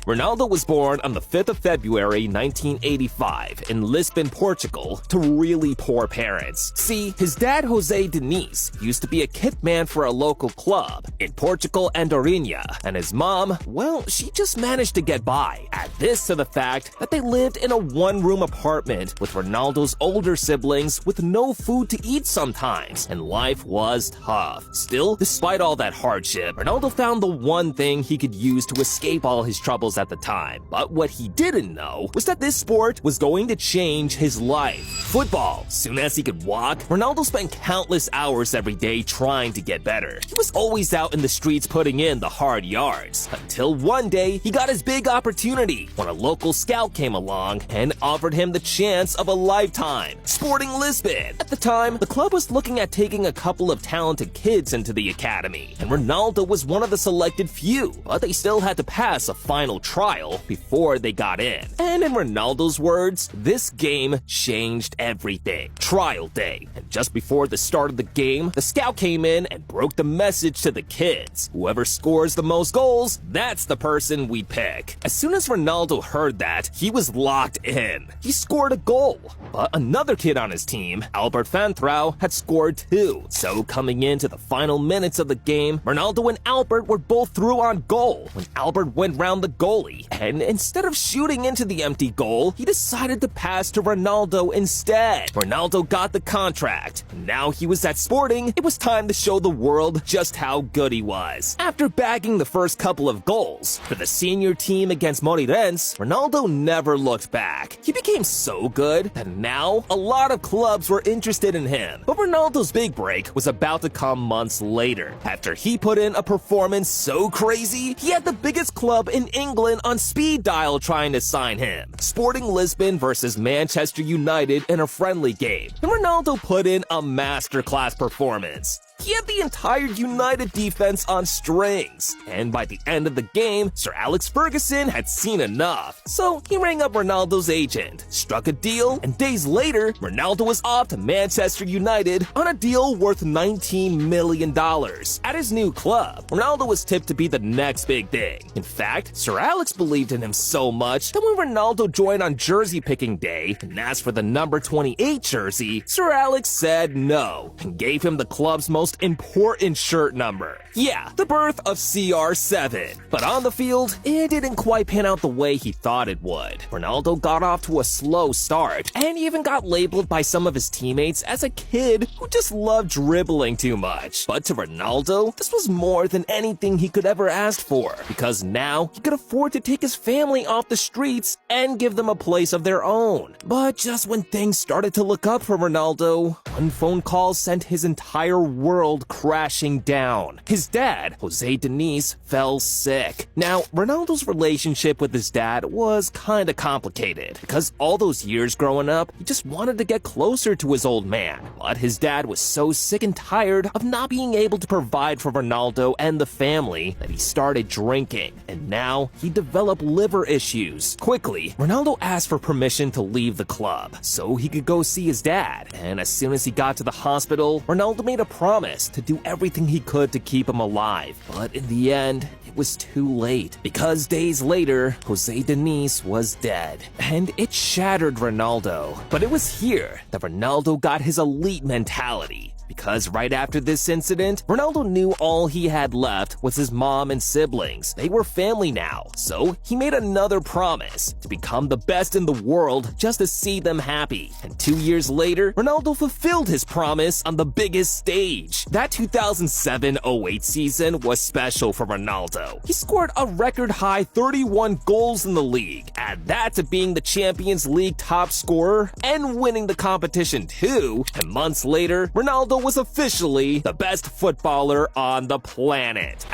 Ronaldo was born on the 5th of February 1985 in Lisbon, Portugal, to really poor parents. See, his dad Jose Diniz used to be a kit man for a local club in Portugal and Orinha, and his mom, well, she just managed to get by. Add this to the fact that they lived in a one-room apartment with Ronaldo's older siblings with no food to eat sometimes, and life was tough. Still, despite all that hardship, Ronaldo found the one thing he could use to escape all his troubles at the time. But what he didn't know was that this sport was going to change his life. Football. Soon as he could walk, Ronaldo spent countless hours every day trying to get better. He was always out in the streets putting in the hard yards, until one day he got his big opportunity when a local scout came along and offered him the chance of a lifetime. Sporting Lisbon. At the time, the club was looking at taking a couple of talented kids into the academy, and Ronaldo was one of the selected few, but they still had to pass a final trial before they got in. And in Ronaldo's words, this game changed everything. Trial day. And just before the start of the game, the scout came in and broke the message to the kids. Whoever scores the most goals, that's the person we pick. As soon as Ronaldo heard that, he was locked in. He scored a goal, but another kid on his team, Albert Fantrao, had scored too. So coming into the final minutes of the game, Ronaldo and Albert were both through on goal when Albert went round the goalie, and instead of shooting into the empty goal, he decided to pass to Ronaldo instead. Ronaldo got the contract. Now he was at Sporting, it was time to show the world just how good he was. After bagging the first couple of goals for the senior team against Moreirense, Ronaldo never looked back. He became so good that now a lot of clubs were interested in him. But Ronaldo's big break was about to come months later. After he put in a performance so crazy, he had the biggest club in England on speed dial trying to sign him. Sporting Lisbon versus Manchester United in a friendly game, and Ronaldo put in a masterclass performance. He had the entire United defense on strings, and by the end of the game, Sir Alex Ferguson had seen enough. So he rang up Ronaldo's agent, struck a deal, and days later, Ronaldo was off to Manchester United on a deal worth $19 million. At his new club, Ronaldo was tipped to be the next big thing. In fact, Sir Alex believed in him so much that when Ronaldo joined on jersey picking day and asked for the number 28 jersey, Sir Alex said no and gave him the club's most important shirt number. Yeah, the birth of CR7. But on the field, it didn't quite pan out the way he thought it would. Ronaldo got off to a slow start and even got labeled by some of his teammates as a kid who just loved dribbling too much. But to Ronaldo, this was more than anything he could ever ask for, because now he could afford to take his family off the streets and give them a place of their own. But just when things started to look up for Ronaldo, one phone call sent his entire world crashing down. His dad, Jose Diniz, fell sick. Now, Ronaldo's relationship with his dad was kinda complicated, because all those years growing up, he just wanted to get closer to his old man. But his dad was so sick and tired of not being able to provide for Ronaldo and the family that he started drinking, and now he developed liver issues. Quickly, Ronaldo asked for permission to leave the club so he could go see his dad, and as soon as he got to the hospital, Ronaldo made a promise to do everything he could to keep him alive. But in the end, it was too late, because days later, Jose Diniz was dead. And it shattered Ronaldo. But it was here that Ronaldo got his elite mentality. Because right after this incident, Ronaldo knew all he had left was his mom and siblings. They were family now. So he made another promise to become the best in the world just to see them happy. And 2 years later, Ronaldo fulfilled his promise on the biggest stage. That 2007-08 season was special for Ronaldo. He scored a record high 31 goals in the league. Add that to being the Champions League top scorer and winning the competition too. And months later, Ronaldo was officially the best footballer on the planet.